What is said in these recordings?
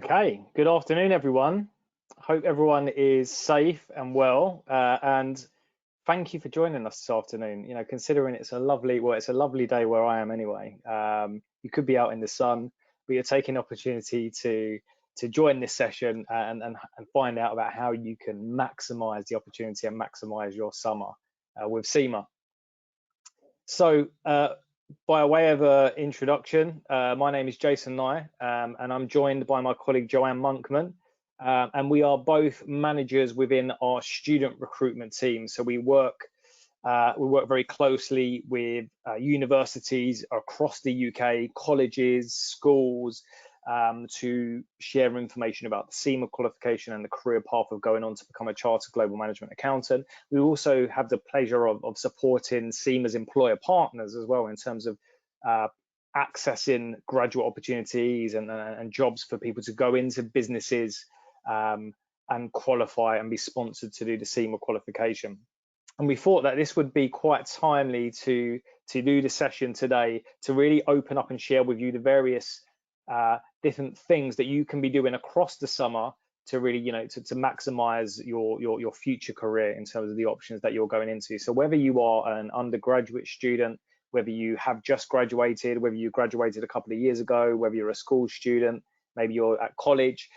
Okay, good afternoon, everyone. Hope everyone is safe and well. And thank you for joining us this afternoon. Considering it's a lovely day where I am anyway. You could be out in the sun, but you're taking the opportunity to join this session and find out about how you can maximize the opportunity and maximize your summer with CIMA. So, by way of introduction, my name is Jason Nye, and I'm joined by my colleague Joanne Monkman, and we are both managers within our student recruitment team. So we work very closely with universities across the UK, colleges, schools, to share information about the CIMA qualification and the career path of going on to become a chartered global management accountant. We also have the pleasure of supporting CIMA's employer partners as well in terms of accessing graduate opportunities and jobs for people to go into businesses and qualify and be sponsored to do the CIMA qualification. And we thought that this would be quite timely to do the session today to really open up and share with you the various different things that you can be doing across the summer to really, to maximize your future career in terms of the options that you're going into. So whether you are an undergraduate student, whether you have just graduated, whether you graduated a couple of years ago, whether you're a school student, maybe you're at college,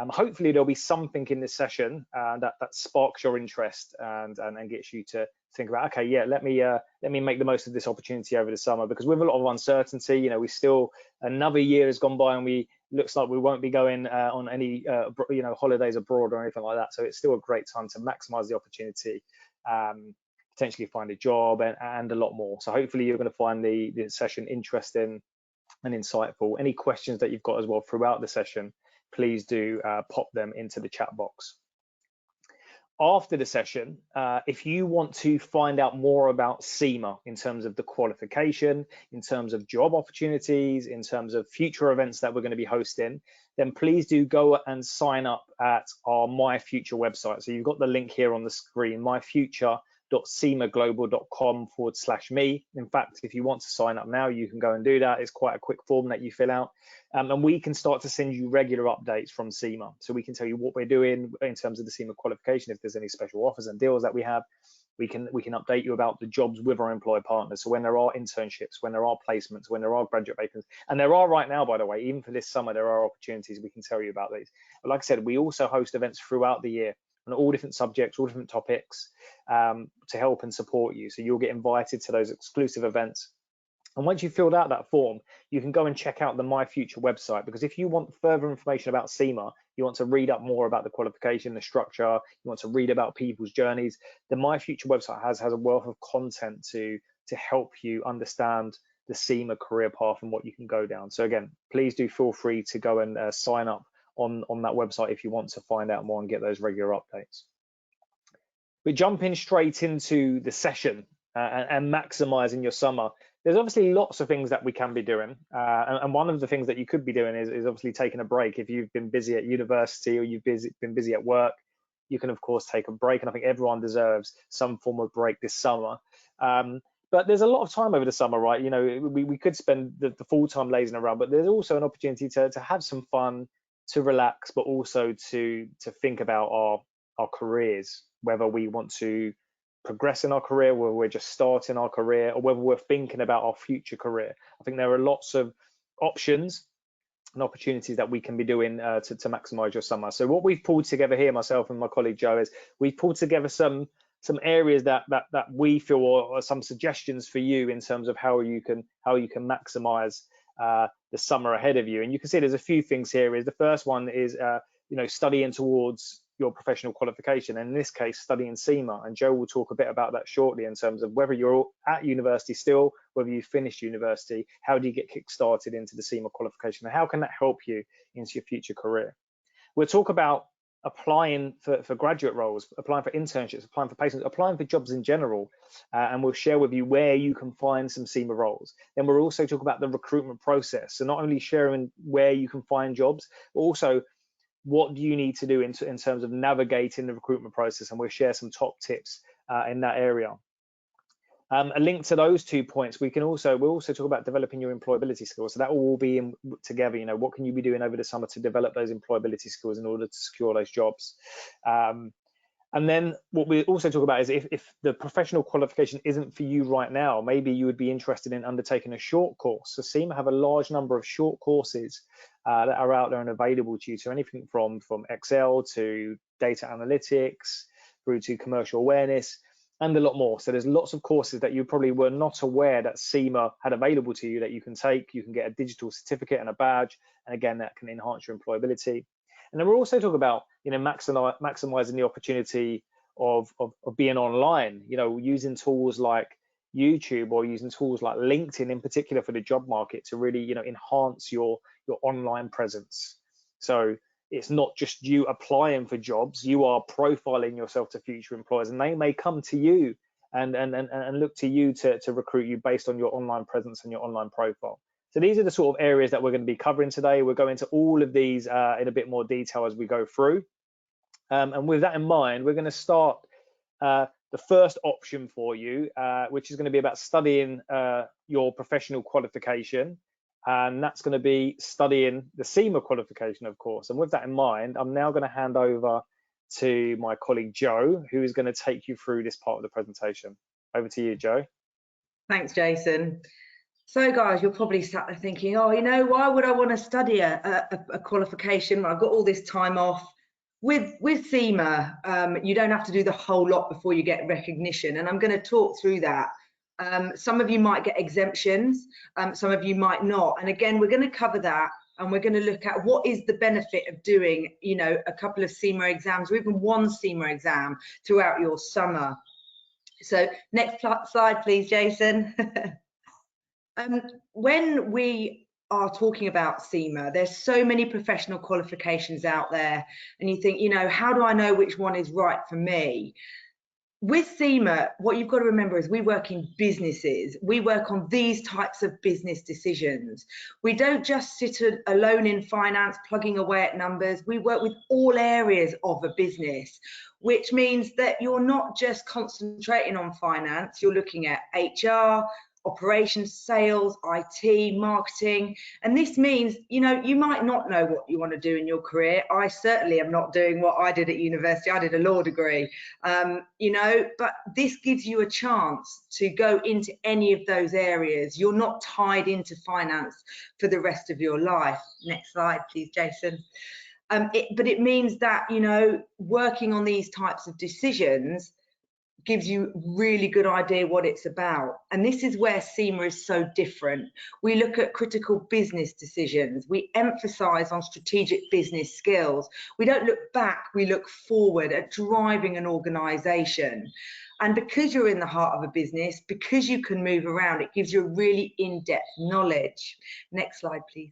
hopefully there'll be something in this session that sparks your interest and gets you to think about, okay, yeah, let me make the most of this opportunity over the summer, because with a lot of uncertainty, we still, another year has gone by and looks like we won't be going on any holidays abroad or anything like that. So it's still a great time to maximize the opportunity, potentially find a job and a lot more. So hopefully you're going to find the session interesting and insightful. Any questions that you've got as well throughout the session, please do pop them into the chat box. After the session, if you want to find out more about CIMA in terms of the qualification, in terms of job opportunities, in terms of future events that we're going to be hosting, then please do go and sign up at our My Future website. So you've got the link here on the screen, myfuture.cimaglobal.com/me. In fact, if you want to sign up now, you can go and do that. It's quite a quick form that you fill out. And we can start to send you regular updates from CIMA. So we can tell you what we're doing in terms of the CIMA qualification. If there's any special offers and deals that we have, we can update you about the jobs with our employer partners. So when there are internships, when there are placements, when there are graduate vacancies, and there are right now, by the way, even for this summer, there are opportunities, we can tell you about these. But like I said, we also host events throughout the year on all different subjects, all different topics, to help and support you. So you'll get invited to those exclusive events. And once you've filled out that form, you can go and check out the My Future website, because if you want further information about CIMA, you want to read up more about the qualification, the structure, you want to read about people's journeys, the My Future website has a wealth of content to help you understand the CIMA career path and what you can go down. So again, please do feel free to go and sign up on that website if you want to find out more and get those regular updates. We're jumping straight into the session and maximizing your summer. There's obviously lots of things that we can be doing, and one of the things that you could be doing is obviously taking a break. If you've been busy at university or you've been busy at work, you can of course take a break, and I think everyone deserves some form of break this summer. But there's a lot of time over the summer, right? We could spend the full time lazing around, but there's also an opportunity to have some fun, to relax, but also to think about our careers, whether we want to progress in our career, whether we're just starting our career, or whether we're thinking about our future career. I think there are lots of options and opportunities that we can be doing to maximize your summer. So what we've pulled together here, myself and my colleague Joe, is we've pulled together some areas that we feel are some suggestions for you in terms of how you can maximize the summer ahead of you. And you can see there's a few things here. The first one is studying towards your professional qualification, and in this case studying CIMA, and Joe will talk a bit about that shortly in terms of whether you're at university still, whether you finished university, how do you get kick-started into the CIMA qualification, and how can that help you into your future career. We'll talk about applying for graduate roles, applying for internships, applying for placements, applying for jobs in general, and we'll share with you where you can find some CIMA roles. Then we'll also talk about the recruitment process, so not only sharing where you can find jobs, but also what do you need to do in terms of navigating the recruitment process, and we'll share some top tips in that area. A link to those 2 points, we'll also talk about developing your employability skills. So that will all be in together. You know, what can you be doing over the summer to develop those employability skills in order to secure those jobs? And then what we also talk about is if the professional qualification isn't for you right now, maybe you would be interested in undertaking a short course. So CIMA have a large number of short courses that are out there and available to you. So anything from Excel to data analytics through to commercial awareness and a lot more. So there's lots of courses that you probably were not aware that CIMA had available to you that you can take. You can get a digital certificate and a badge. And again, that can enhance your employability. And then we'll also talk about, you know, maximizing the opportunity of being online, you know, using tools like YouTube or using tools like LinkedIn in particular for the job market to really, you know, enhance your online presence. So it's not just you applying for jobs, you are profiling yourself to future employers, and they may come to you and look to you to recruit you based on your online presence and your online profile. So these are the sort of areas that we're going to be covering today. We'll go into all of these in a bit more detail as we go through. And with that in mind, we're going to start the first option for you, which is going to be about studying your professional qualification. And that's going to be studying the CIMA qualification, of course. And with that in mind, I'm now going to hand over to my colleague, Joe, who is going to take you through this part of the presentation. Over to you, Joe. Thanks, Jason. So guys, you're probably sat there thinking, oh, you know, why would I want to study a qualification when I've got all this time off? With CIMA, you don't have to do the whole lot before you get recognition, and I'm going to talk through that. Some of you might get exemptions, some of you might not, and again, we're going to cover that, and we're going to look at what is the benefit of doing, you know, a couple of CIMA exams or even one CIMA exam throughout your summer. So next slide, please, Jason. When we are talking about CIMA, there's so many professional qualifications out there, and you think, you know, how do I know which one is right for me? With CIMA, what you've got to remember is we work in businesses. We work on these types of business decisions. We don't just sit alone in finance, plugging away at numbers. We work with all areas of a business, which means that you're not just concentrating on finance. You're looking at HR, operations, sales, IT, marketing, and this means, you know, you might not know what you want to do in your career. I certainly am not doing what I did at university. I did a law degree, you know, but this gives you a chance to go into any of those areas. You're not tied into finance for the rest of your life. Next slide, please, Jason. But it means that, you know, working on these types of decisions gives you a really good idea what it's about. And this is where CIMA is so different. We look at critical business decisions. We emphasize on strategic business skills. We don't look back, we look forward at driving an organization. And because you're in the heart of a business, because you can move around, it gives you a really in-depth knowledge. Next slide, please.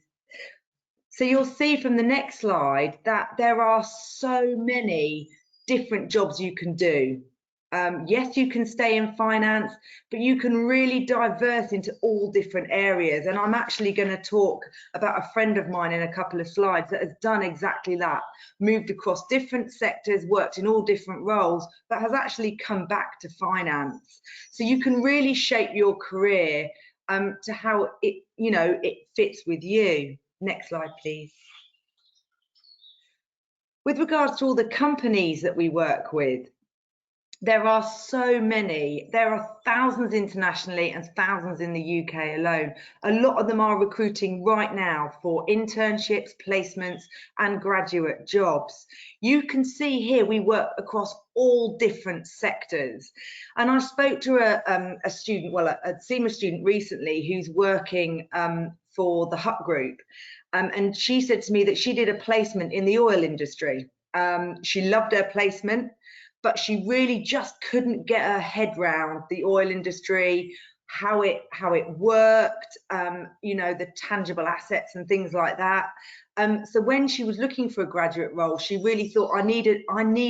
So you'll see from the next slide that there are so many different jobs you can do. Yes, you can stay in finance, but you can really diverse into all different areas. And I'm actually going to talk about a friend of mine in a couple of slides that has done exactly that, moved across different sectors, worked in all different roles, but has actually come back to finance. So you can really shape your career to how it, you know, it fits with you. Next slide, please. With regards to all the companies that we work with, there are so many. There are thousands internationally and thousands in the UK alone. A lot of them are recruiting right now for internships, placements, and graduate jobs. You can see here we work across all different sectors. And I spoke to a student, well, a CIMA student recently who's working for the Hut Group. And she said to me that she did a placement in the oil industry. She loved her placement, but she really just couldn't get her head round the oil industry, how it worked, you know, the tangible assets and things like that. So when she was looking for a graduate role, she really thought, I need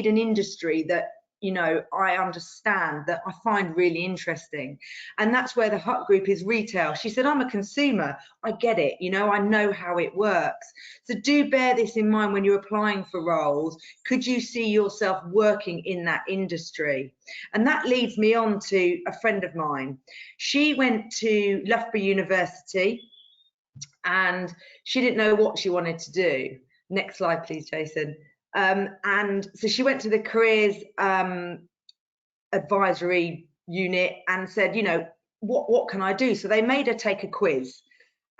an industry that, you know, I understand, that I find really interesting. And that's where the hut group is retail. She said, I'm a consumer, I get it, you know, I know how it works. So do bear this in mind when you're applying for roles. Could you see yourself working in that industry? And that leads me on to a friend of mine. She went to Loughborough University and she didn't know what she wanted to do. Next slide, please, Jason. And so she went to the careers advisory unit and said, you know, what can I do? So they made her take a quiz,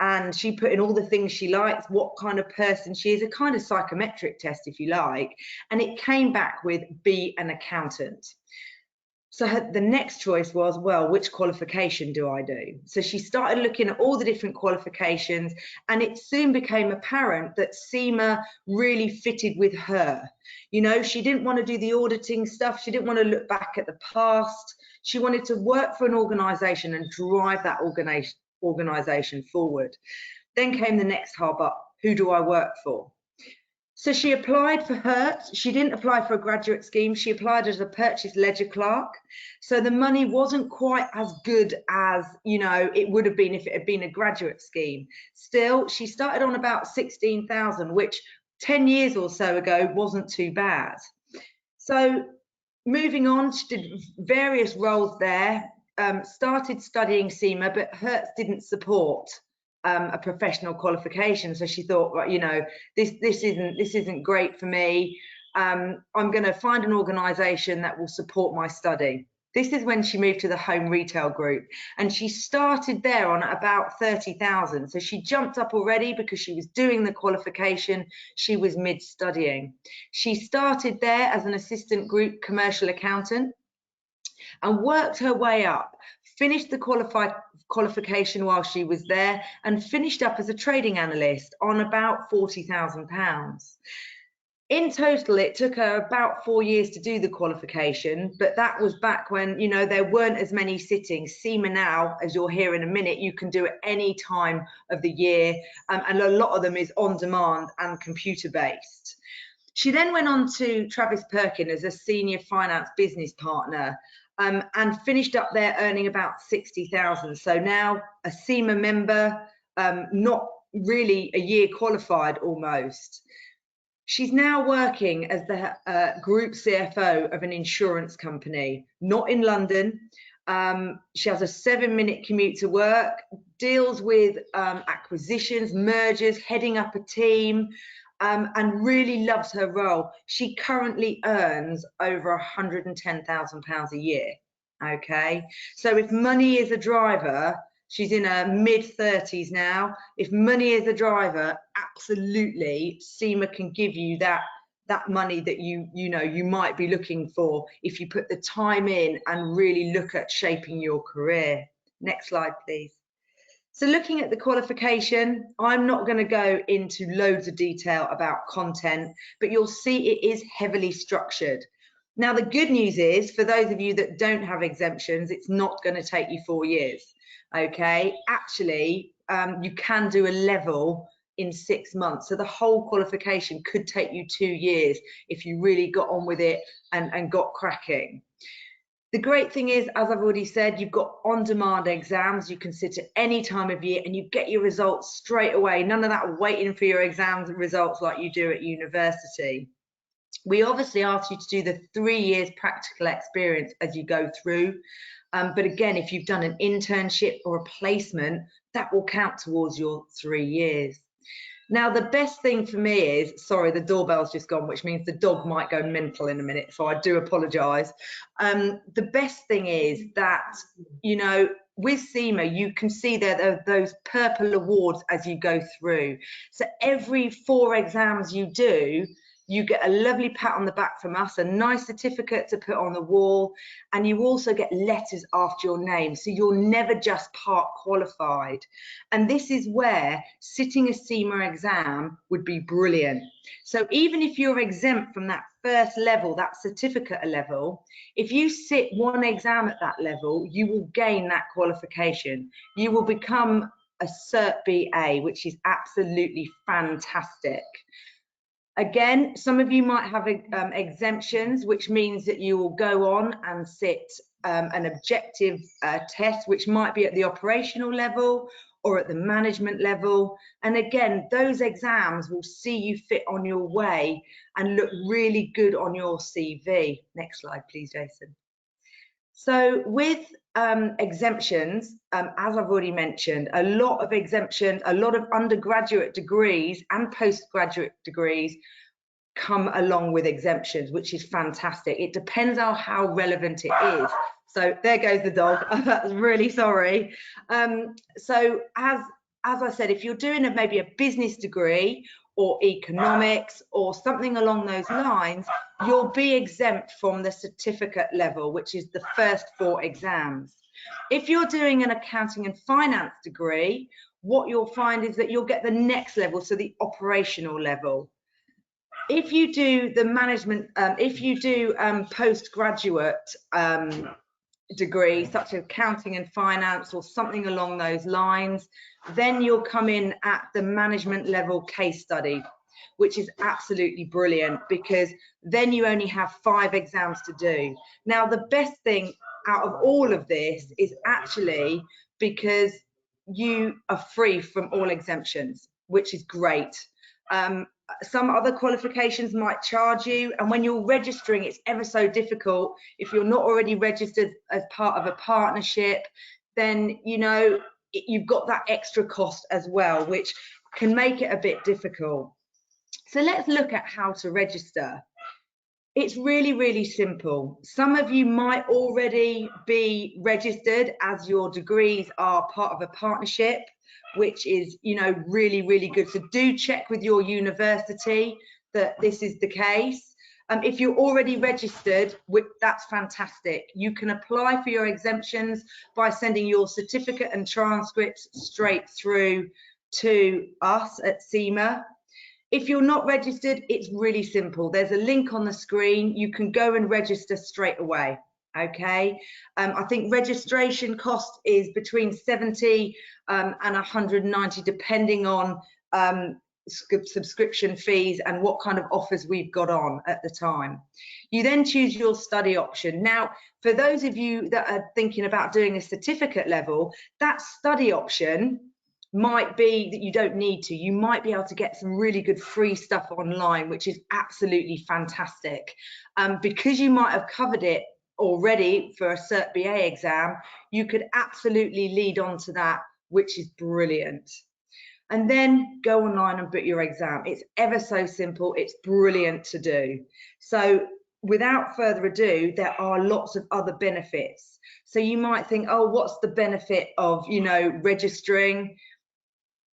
and she put in all the things she likes, what kind of person she is, a kind of psychometric test, if you like, and it came back with be an accountant. So the next choice was, well, which qualification do I do? So she started looking at all the different qualifications, and it soon became apparent that CIMA really fitted with her. You know, she didn't want to do the auditing stuff. She didn't want to look back at the past. She wanted to work for an organisation and drive that organisation forward. Then came the next hub up, who do I work for? So she applied for Hertz. She didn't apply for a graduate scheme. She applied as a purchase ledger clerk. So the money wasn't quite as good as, you know, it would have been if it had been a graduate scheme. Still, she started on about 16,000, which 10 years or so ago wasn't too bad. So moving on, she did various roles there, started studying CIMA, but Hertz didn't support a professional qualification. So she thought, well, you know, this isn't great for me. I'm going to find an organisation that will support my study. This is when she moved to the home retail group, and she started there on about 30,000. So she jumped up already because she was doing the qualification. She was mid-studying. She started there as an assistant group commercial accountant and worked her way up, finished the qualification while she was there, and finished up as a trading analyst on about £40,000. In total, it took her about 4 years to do the qualification, but that was back when, you know, there weren't as many sittings. CIMA now, as you'll hear in a minute, you can do it any time of the year, and a lot of them is on demand and computer based. She then went on to Travis Perkins as a senior finance business partner, and finished up there earning about 60,000. So now a CIMA member, not really a year qualified almost. She's now working as the group CFO of an insurance company, not in London. She has a 7-minute commute to work, deals with acquisitions, mergers, heading up a team, and really loves her role. She currently earns over £110,000 a year. Okay, so if money is a driver, she's in her mid-30s now. If money is a driver, absolutely, CIMA can give you that money that you know you might be looking for if you put the time in and really look at shaping your career. Next slide, please. So looking at the qualification, I'm not going to go into loads of detail about content, but you'll see it is heavily structured. Now, the good news is, for those of you that don't have exemptions, it's not going to take you 4 years. Okay, actually, you can do a level in 6 months. So the whole qualification could take you 2 years if you really got on with it and got cracking. The great thing is, as I've already said, you've got on-demand exams. You can sit at any time of year and you get your results straight away. None of that waiting for your exams and results like you do at university. We obviously ask you to do the 3 years practical experience as you go through. But again, if you've done an internship or a placement, that will count towards your 3 years. Now, the best thing for me is, sorry, the doorbell's just gone, which means the dog might go mental in a minute, so I do apologise. The best thing is that, you know, with CIMA, you can see there are those purple awards as you go through. So every 4 exams you do, you get a lovely pat on the back from us, a nice certificate to put on the wall, and you also get letters after your name. So you're never just part qualified. And this is where sitting a CIMA exam would be brilliant. So even if you're exempt from that first level, that certificate level, if you sit 1 exam at that level, you will gain that qualification. You will become a Cert BA, which is absolutely fantastic. Again, some of you might have exemptions, which means that you will go on and sit an objective test, which might be at the operational level or at the management level. And again, those exams will see you fit on your way and look really good on your CV. Next slide, please, Jason. So with exemptions, as I've already mentioned, a lot of exemptions, a lot of undergraduate degrees and postgraduate degrees come along with exemptions, which is fantastic. It depends on how relevant it is. So there goes the dog. That's really sorry. So as I said, if you're doing maybe a business degree or economics or something along those lines, you'll be exempt from the certificate level, which is the first 4 exams. If you're doing an accounting and finance degree, what you'll find is that you'll get the next level, so the operational level. If you do the management, if you do postgraduate degree, such as accounting and finance or something along those lines, then you'll come in at the management level case study, which is absolutely brilliant, because then you only have 5 exams to do. Now, the best thing out of all of this is actually because you are free from all exemptions, which is great. Some other qualifications might charge you, and when you're registering, it's ever so difficult. If you're not already registered as part of a partnership, then you know you've got that extra cost as well, which can make it a bit difficult. So let's look at how to register. It's really, really simple. Some of you might already be registered as your degrees are part of a partnership, which is, you know, really, really good. So do check with your university that this is the case. If you're already registered, that's fantastic. You can apply for your exemptions by sending your certificate and transcripts straight through to us at CIMA. If you're not registered, it's really simple. There's a link on the screen. You can go and register straight away. Okay, I think registration cost is between 70 and 190, depending on subscription fees and what kind of offers we've got on at the time. You then choose your study option. Now, for those of you that are thinking about doing a certificate level, that study option might be that you don't need to. You might be able to get some really good free stuff online, which is absolutely fantastic. Because you might have covered it already for a Cert BA exam, you could absolutely lead on to that, which is brilliant. And then go online and book your exam. It's ever so simple. It's brilliant to do. So without further ado, there are lots of other benefits. So you might think, oh, what's the benefit of, you know, registering?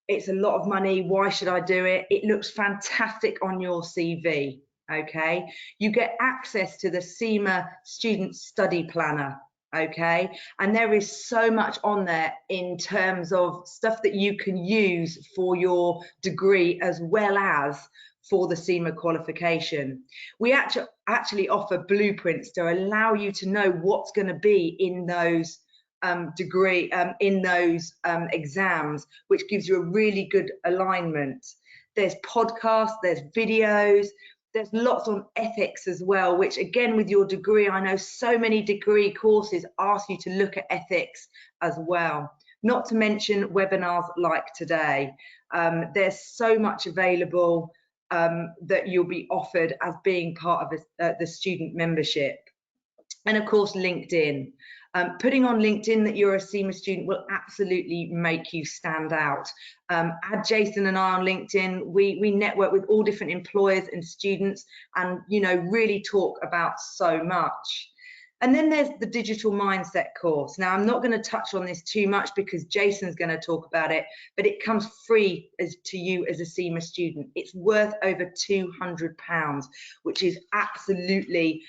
It's a lot of money. Why should I do it? It looks fantastic on your CV. Okay, you get access to the CIMA Student Study Planner. Okay, and there is so much on there in terms of stuff that you can use for your degree as well as for the CIMA qualification. We actually offer blueprints to allow you to know what's going to be in those exams, which gives you a really good alignment. There's podcasts, there's videos, there's lots on ethics as well, which again, with your degree, I know so many degree courses ask you to look at ethics as well. Not to mention webinars like today. There's so much available that you'll be offered as being part of the student membership. And of course, LinkedIn. Putting on LinkedIn that you're a CIMA student will absolutely make you stand out. Add Jason and I on LinkedIn. We network with all different employers and students, and you know, really talk about so much. And then there's the digital mindset course. Now, I'm not going to touch on this too much because Jason's going to talk about it, but it comes free to you as a CIMA student. It's worth over £200, which is absolutely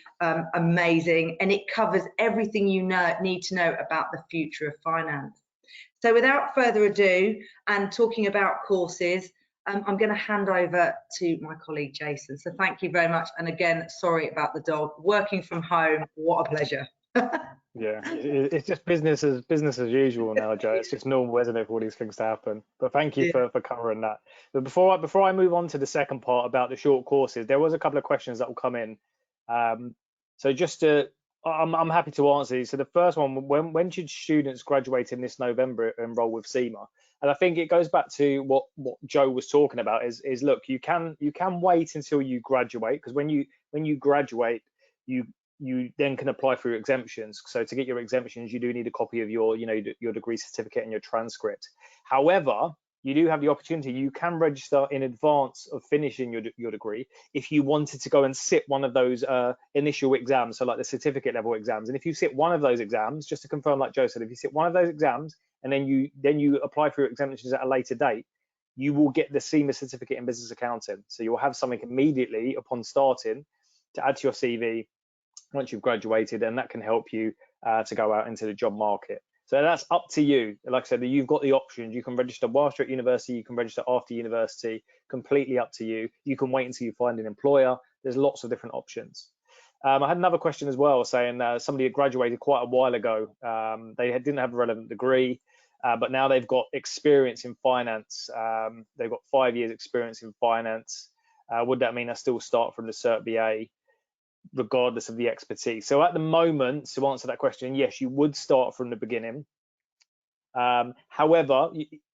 amazing. And it covers everything you need to know about the future of finance. So without further ado, and talking about courses, I'm going to hand over to my colleague Jason. So thank you very much. And again, sorry about the dog. Working from home, what a pleasure. Yeah, it's just business as usual now, Joe. It's just normal, isn't it, for all these things to happen? But thank you Yeah. for covering that. But before I move on to the second part about the short courses, there was a couple of questions that will come in. So just to, I'm happy to answer these. So the first one, when should students graduate in this November enroll with CIMA? And I think it goes back to what Joe was talking about. Is look, you can wait until you graduate, because when you graduate, you then can apply for your exemptions. So to get your exemptions, you do need a copy of your your degree certificate and your transcript. However, you do have the opportunity. You can register in advance of finishing your degree if you wanted to go and sit one of those initial exams, so like the certificate level exams. And if you sit one of those exams, just to confirm, like Joe said, if you sit one of those exams and then you apply for your exemptions at a later date, you will get the CIMA certificate in business accounting. So you'll have something immediately upon starting to add to your CV once you've graduated, and that can help you to go out into the job market. So that's up to you. Like I said, you've got the options. You can register whilst you're at university, you can register after university, completely up to you. You can wait until you find an employer. There's lots of different options. I had another question as well, saying somebody had graduated quite a while ago. They didn't have a relevant degree, but now they've got experience in finance. They've got 5 years experience in finance. Would that mean I still start from the Cert BA? Regardless of the expertise? So at the moment, to answer that question, yes, you would start from the beginning. However,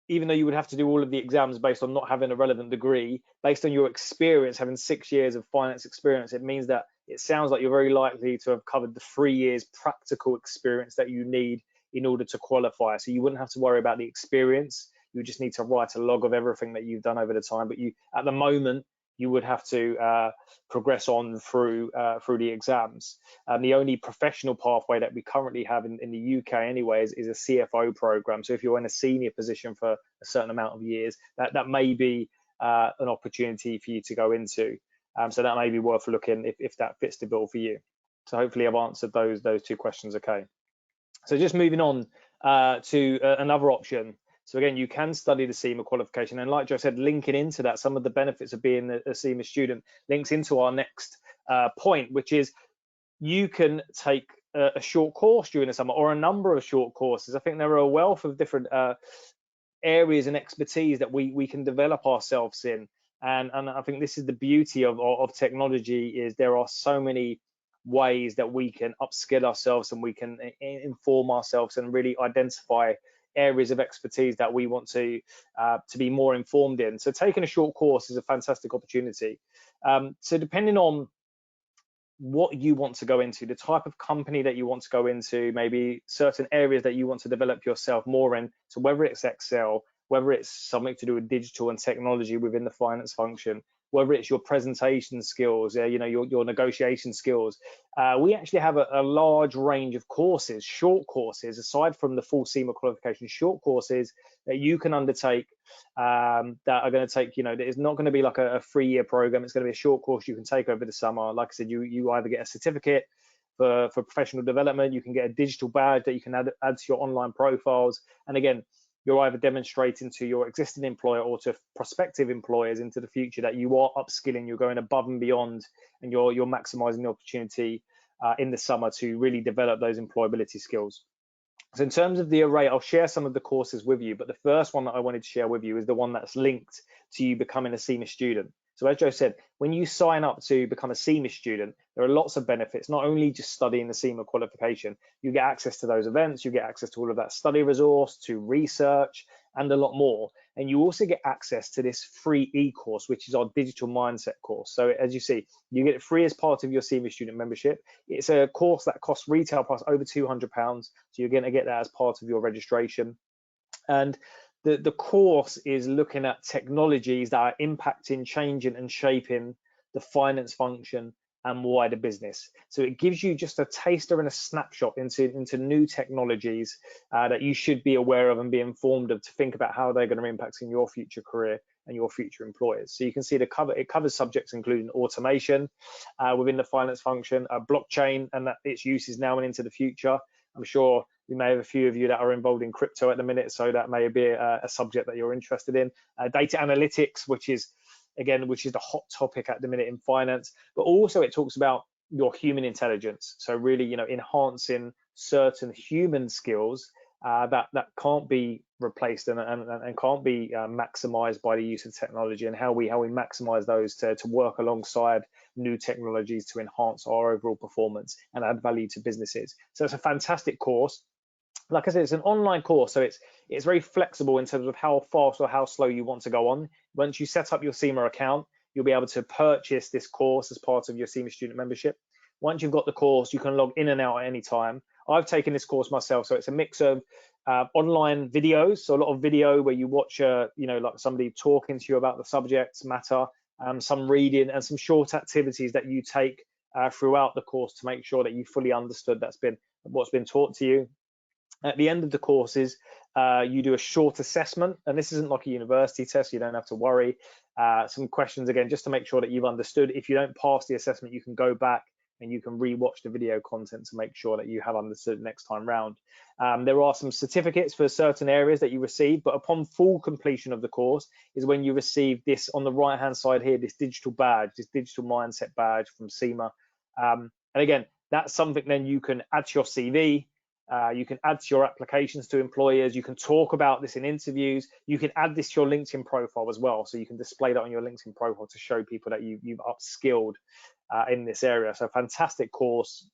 even though you would have to do all of the exams based on not having a relevant degree, based on your experience, having 6 years of finance experience, it means that it sounds like you're very likely to have covered the 3 years practical experience that you need in order to qualify. So you wouldn't have to worry about the experience. You just need to write a log of everything that you've done over the time. But at the moment, you would have to progress on through the exams. The only professional pathway that we currently have in the UK anyway is a CFO program. So if you're in a senior position for a certain amount of years, that may be an opportunity for you to go into. So that may be worth looking if that fits the bill for you. So hopefully I've answered those two questions okay. So just moving on to another option. So again, you can study the CIMA qualification, and like Joe said, linking into that, some of the benefits of being a CIMA student links into our next point, which is you can take a short course during the summer, or a number of short courses. I think there are a wealth of different areas and expertise that we can develop ourselves in, and I think this is the beauty of technology, is there are so many ways that we can upskill ourselves, and we can inform ourselves and really identify areas of expertise that we want to be more informed in. So taking a short course is a fantastic opportunity. So depending on what you want to go into, the type of company that you want to go into, maybe certain areas that you want to develop yourself more in, so whether it's Excel, whether it's something to do with digital and technology within the finance function, whether it's your presentation skills, your negotiation skills, we actually have a large range of courses, short courses, aside from the full CIMA qualification, short courses that you can undertake that are going to take, it's not going to be like a 3-year program. It's going to be a short course you can take over the summer. Like I said, you either get a certificate for professional development, you can get a digital badge that you can add to your online profiles, and again, you're either demonstrating to your existing employer or to prospective employers into the future that you are upskilling, you're going above and beyond, and you're maximising the opportunity in the summer to really develop those employability skills. So in terms of the array, I'll share some of the courses with you, but the first one that I wanted to share with you is the one that's linked to you becoming a CIMA student. So as Joe said, when you sign up to become a CIMA student, there are lots of benefits, not only just studying the CIMA qualification. You get access to those events, you get access to all of that study resource, to research, and a lot more. And you also get access to this free e-course, which is our digital mindset course. So as you see, you get it free as part of your CIMA student membership. It's a course that costs retail price over £200. So you're going to get that as part of your registration. And the course is looking at technologies that are impacting, changing, and shaping the finance function and wider business. So it gives you just a taster and a snapshot into new technologies that you should be aware of and be informed of, to think about how they're going to impact in your future career and your future employers. So you can see it covers subjects including automation within the finance function, blockchain and its uses now and into the future. I'm sure we may have a few of you that are involved in crypto at the minute, so that may be a subject that you're interested in. Data analytics, which is the hot topic at the minute in finance, but also it talks about your human intelligence. So really, enhancing certain human skills that can't be replaced and can't be maximized by the use of technology, and how we maximize those to work alongside new technologies to enhance our overall performance and add value to businesses. So it's a fantastic course. Like I said, it's an online course, so it's very flexible in terms of how fast or how slow you want to go on. Once you set up your CIMA account, you'll be able to purchase this course as part of your CIMA student membership. Once you've got the course, you can log in and out at any time. I've taken this course myself, so it's a mix of online videos, so a lot of video where you watch, like somebody talking to you about the subject matter, some reading, and some short activities that you take throughout the course to make sure that you fully understood what's been taught to you. At the end of the courses, you do a short assessment, and this isn't like a university test, so you don't have to worry. Some questions again, just to make sure that you've understood. If you don't pass the assessment, you can go back and you can re-watch the video content to make sure that you have understood next time round. There are some certificates for certain areas that you receive, but upon full completion of the course is when you receive this on the right-hand side here, this digital badge, this digital mindset badge from CIMA. And again, that's something then you can add to your CV. You can add to your applications to employers. You can talk about this in interviews. You can add this to your LinkedIn profile as well. So you can display that on your LinkedIn profile to show people that you've upskilled in this area. So fantastic course,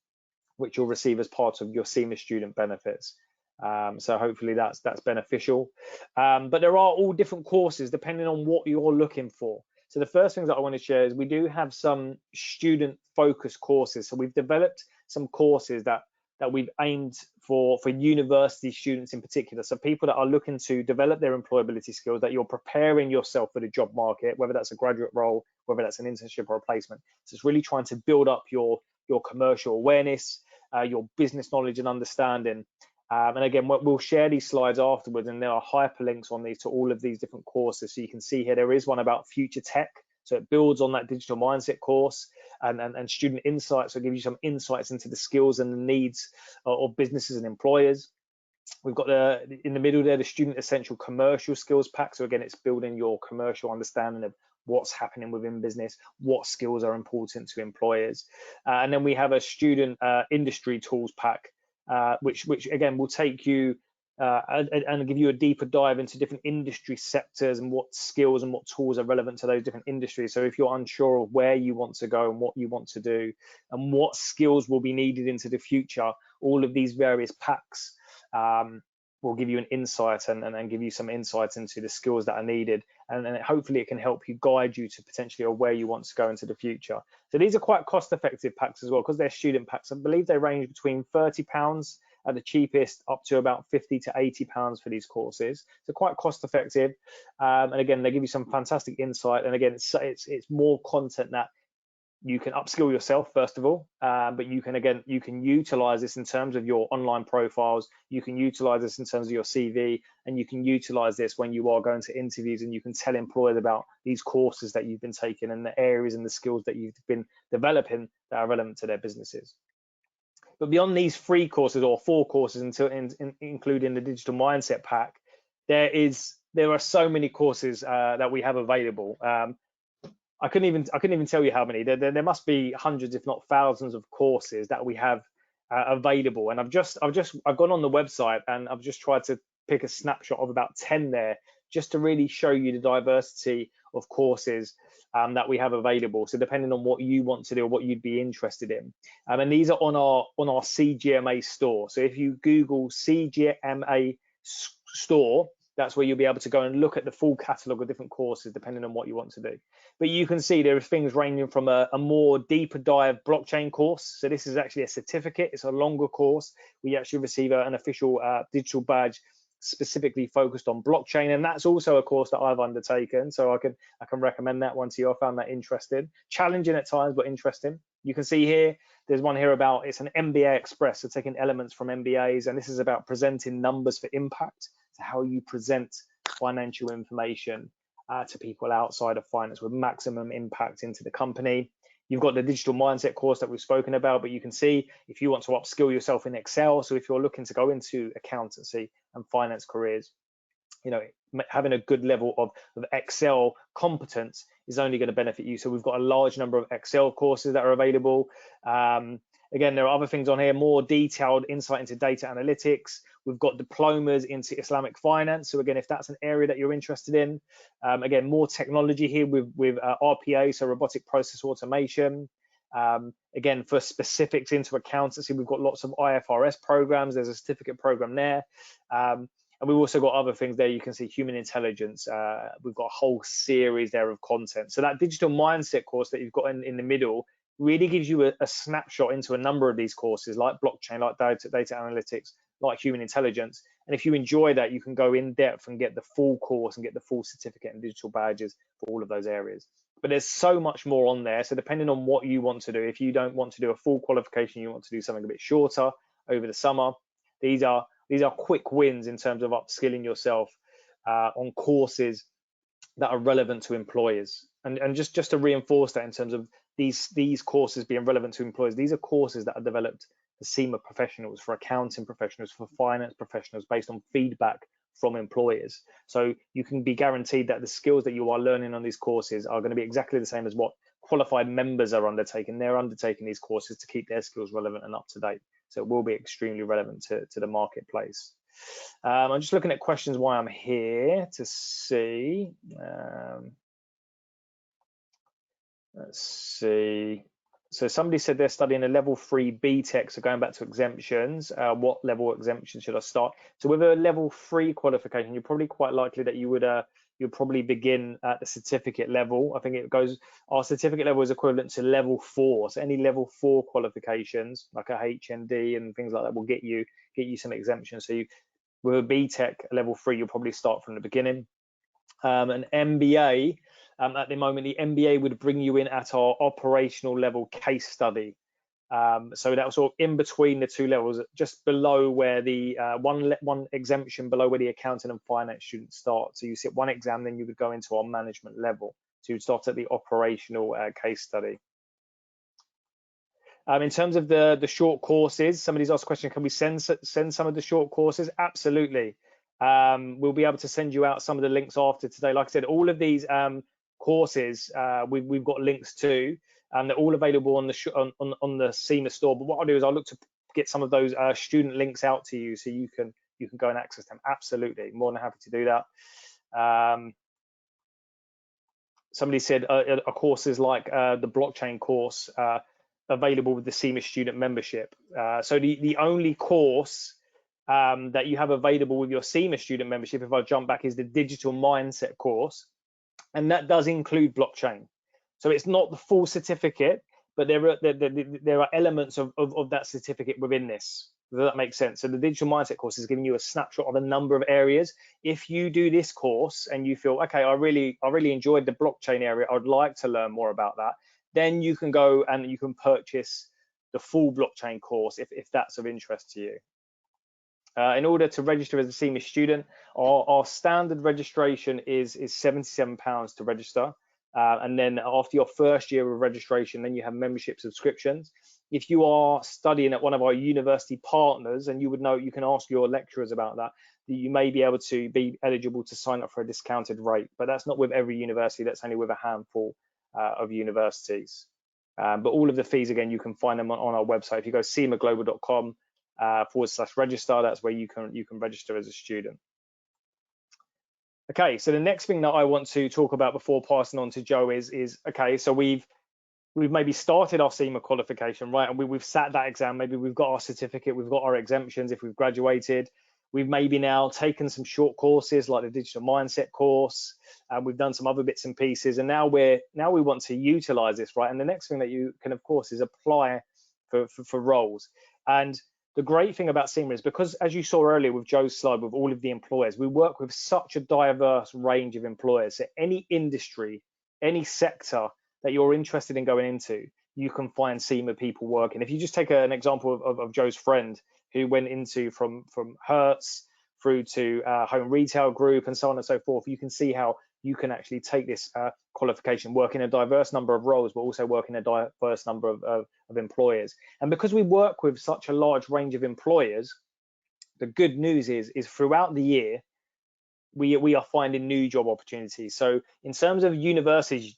which you'll receive as part of your CIMA student benefits. So hopefully that's beneficial. But there are all different courses depending on what you're looking for. So the first things that I want to share is we do have some student focused courses. So we've developed some courses that we've aimed for university students in particular. So people that are looking to develop their employability skills, that you're preparing yourself for the job market, whether that's a graduate role, whether that's an internship or a placement. So it's really trying to build up your commercial awareness, your business knowledge and understanding. And again, we'll share these slides afterwards, and there are hyperlinks on these to all of these different courses. So you can see here, there is one about future tech. So it builds on that digital mindset course, and student insights will give you some insights into the skills and the needs of businesses and employers. We've got in the middle there, the student essential commercial skills pack. So again, it's building your commercial understanding of what's happening within business, what skills are important to employers. And then we have a student industry tools pack, which again will take you and give you a deeper dive into different industry sectors and what skills and what tools are relevant to those different industries. So if you're unsure of where you want to go and what you want to do and what skills will be needed into the future, all of these various packs will give you an insight and give you some insights into the skills that are needed, and hopefully it can help you guide you to potentially where you want to go into the future. So these are quite cost-effective packs as well, because they're student packs. I believe they range between £30 at the cheapest up to about £50 to £80 for these courses. So quite cost-effective, and again they give you some fantastic insight. And again, it's more content that you can upskill yourself first of all, but you can utilize this in terms of your online profiles. You can utilize this in terms of your CV, and you can utilize this when you are going to interviews, and you can tell employers about these courses that you've been taking and the areas and the skills that you've been developing that are relevant to their businesses. But beyond these 3 courses or 4 courses, including the digital mindset pack, there are so many courses that we have available. I couldn't even tell you how many. There must be hundreds, if not thousands, of courses that we have available. And I've gone on the website and I've just tried to pick a snapshot of about 10 there, just to really show you the diversity of courses that we have available. So depending on what you want to do or what you'd be interested in, and these are on our CGMA store. So if you Google CGMA store, that's where you'll be able to go and look at the full catalogue of different courses depending on what you want to do. But you can see there are things ranging from a more deeper dive blockchain course. So this is actually a certificate. It's a longer course. We actually receive an official digital badge specifically focused on blockchain, and that's also a course that I've undertaken, so I can recommend that one to you. I found that interesting, challenging at times, but interesting. You can see here there's one here about, it's an MBA Express, so taking elements from MBAs, and this is about presenting numbers for impact, so how you present financial information to people outside of finance with maximum impact into the company. You've got the digital mindset course that we've spoken about, but you can see if you want to upskill yourself in Excel, so if you're looking to go into accountancy and finance careers, having a good level of Excel competence is only going to benefit you. So we've got a large number of Excel courses that are available. Again, there are other things on here, more detailed insight into data analytics. We've got diplomas into Islamic finance. So again, if that's an area that you're interested in, again, more technology here with RPA, so robotic process automation. Again, for specifics into accountancy, we've got lots of IFRS programs. There's a certificate program there. And we've also got other things there. You can see human intelligence. We've got a whole series there of content. So that digital mindset course that you've got in the middle really gives you a snapshot into a number of these courses, like blockchain, like data analytics, like human intelligence. And if you enjoy that, you can go in depth and get the full course and get the full certificate and digital badges for all of those areas. But there's so much more on there. So depending on what you want to do, if you don't want to do a full qualification, you want to do something a bit shorter over the summer, these are quick wins in terms of upskilling yourself on courses that are relevant to employers. And just to reinforce that in terms of these courses being relevant to employers, these are courses that are developed for CIMA professionals, for accounting professionals, for finance professionals, based on feedback from employers. So you can be guaranteed that the skills that you are learning on these courses are going to be exactly the same as what qualified members are undertaking. They're undertaking these courses to keep their skills relevant and up to date. So it will be extremely relevant to the marketplace. I'm just looking at questions while I'm here to see. Let's see. So somebody said they're studying a level 3 BTEC, so going back to exemptions, what level exemption should I start? So with a level 3 qualification, you're probably quite likely that you'll probably begin at the certificate level. I think it goes, our certificate level is equivalent to level 4. So any level 4 qualifications, like a HND and things like that, will get you some exemptions. So with a BTEC level 3, you'll probably start from the beginning. An MBA, at the moment, the MBA would bring you in at our operational level case study. So that was sort of in between the two levels, just below where the one exemption below where the accounting and finance students start. So you sit one exam, then you would go into our management level. So you'd start at the operational case study. In terms of the short courses, somebody's asked a question, can we send some of the short courses? Absolutely. We'll be able to send you out some of the links after today. Like I said, all of these courses we've got links to, and they're all available on the CIMA store. But what I'll do is I'll look to get some of those student links out to you, so you can go and access them. Absolutely, more than happy to do that. Somebody said a course is like the blockchain course available with the CIMA student membership. So the only course that you have available with your CIMA student membership, if I jump back, is the digital mindset course, and that does include blockchain. So it's not the full certificate, but there are elements of that certificate within this. Does that make sense? So the digital mindset course is giving you a snapshot of a number of areas. If you do this course and you feel, okay, I really enjoyed the blockchain area, I'd like to learn more about that, then you can go and you can purchase the full blockchain course if that's of interest to you. In order to register as a CIMA student, our standard registration is £77 to register. And then after your first year of registration, then you have membership subscriptions. If you are studying at one of our university partners, and you would know, you can ask your lecturers about that, you may be able to be eligible to sign up for a discounted rate, but that's not with every university. That's only with a handful of universities. But all of the fees, again, you can find them on our website. If you go cimaglobal.com /register, that's where you can register as a student. Okay, so the next thing that I want to talk about before passing on to Joe is okay, so we've maybe started our CIMA qualification, right? And we've sat that exam, maybe we've got our certificate, we've got our exemptions if we've graduated. We've maybe now taken some short courses like the digital mindset course, and we've done some other bits and pieces, and now we want to utilize this, right? And the next thing that you can, of course, is apply for roles. And the great thing about CIMA is, because as you saw earlier with Joe's slide with all of the employers, we work with such a diverse range of employers. So any industry, any sector that you're interested in going into, you can find CIMA people working. If you just take an example of Joe's friend who went into from Hertz through to Home Retail Group and so on and so forth, you can see how you can actually take this qualification, work in a diverse number of roles, but also work in a diverse number of employers. And because we work with such a large range of employers, the good news is throughout the year, we are finding new job opportunities. So in terms of university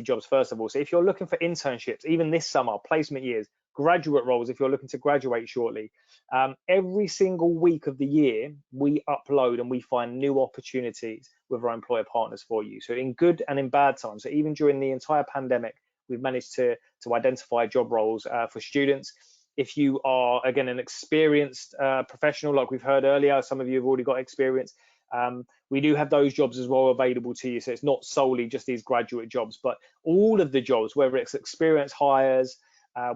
jobs, first of all, so if you're looking for internships, even this summer, placement years, graduate roles, if you're looking to graduate shortly, every single week of the year, we upload and we find new opportunities with our employer partners for you. So in good and in bad times, so even during the entire pandemic, we've managed to identify job roles for students. If you are, again, an experienced professional, like we've heard earlier, some of you have already got experience, we do have those jobs as well available to you. So it's not solely just these graduate jobs, but all of the jobs, whether it's experienced hires,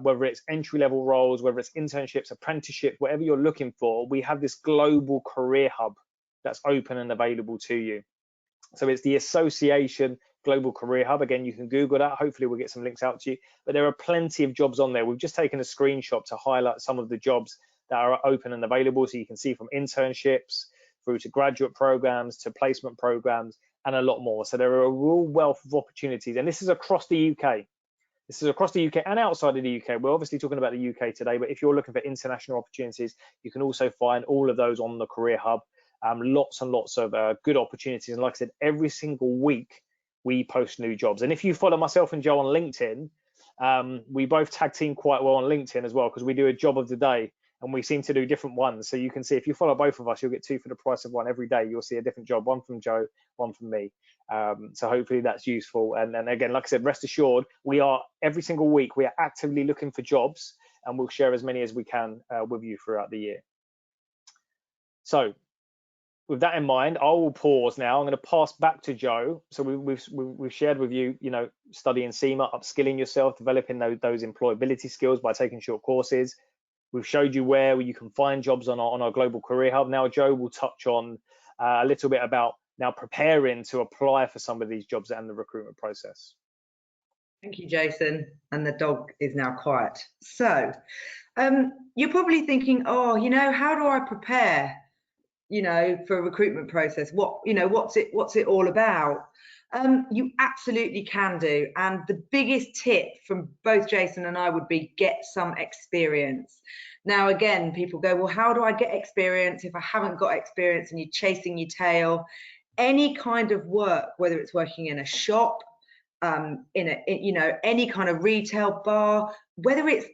whether it's entry-level roles, whether it's internships, apprenticeship, whatever you're looking for, we have this global career hub that's open and available to you. So it's the Association Global Career Hub. Again, you can Google that. Hopefully we'll get some links out to you, but there are plenty of jobs on there. We've just taken a screenshot to highlight some of the jobs that are open and available. So you can see from internships through to graduate programs, to placement programs, and a lot more. So there are a real wealth of opportunities. And this is across the UK. This is across the UK and outside of the UK. We're obviously talking about the UK today, but if you're looking for international opportunities, you can also find all of those on the Career Hub. Lots and lots of good opportunities. And like I said, every single week we post new jobs. And if you follow myself and Joe on LinkedIn, we both tag team quite well on LinkedIn as well, because we do a job of the day and we seem to do different ones. So you can see, if you follow both of us, you'll get two for the price of one every day. You'll see a different job, one from Joe, one from me. So hopefully that's useful. And then again, like I said, rest assured, we are every single week, we are actively looking for jobs, and we'll share as many as we can with you throughout the year. So with that in mind, I will pause now. I'm going to pass back to Joe. So we've shared with you, studying CIMA, upskilling yourself, developing those employability skills by taking short courses. We've showed you where you can find jobs on our global career hub. Now Joe will touch on a little bit about now preparing to apply for some of these jobs and the recruitment process. Thank you, Jason. And the dog is now quiet. So you're probably thinking, oh, how do I prepare, for a recruitment process? What's it all about? You absolutely can do. And the biggest tip from both Jason and I would be get some experience. Now, again, people go, well, how do I get experience if I haven't got experience, and you're chasing your tail? Any kind of work, whether it's working in a shop, any kind of retail bar, whether it's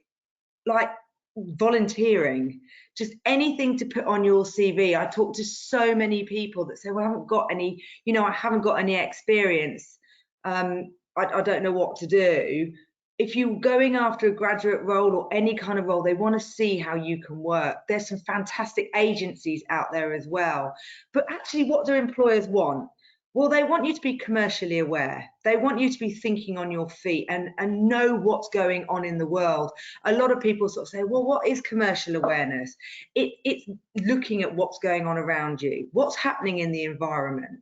like volunteering, just anything to put on your CV. I talk to so many people that say, well, I haven't got any, I haven't got any experience. I don't know what to do. If you're going after a graduate role or any kind of role, they want to see how you can work. There's some fantastic agencies out there as well. But actually, what do employers want? Well, they want you to be commercially aware. They want you to be thinking on your feet and know what's going on in the world. A lot of people sort of say, well, what is commercial awareness? It's looking at what's going on around you, what's happening in the environment,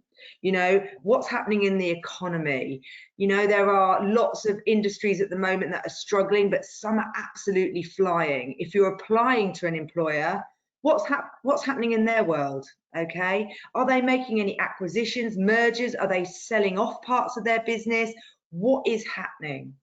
what's happening in the economy. There are lots of industries at the moment that are struggling, but some are absolutely flying. If you're applying to an employer, what's happening in their world? Okay, are they making any acquisitions, mergers? Are they selling off parts of their business? What is happening?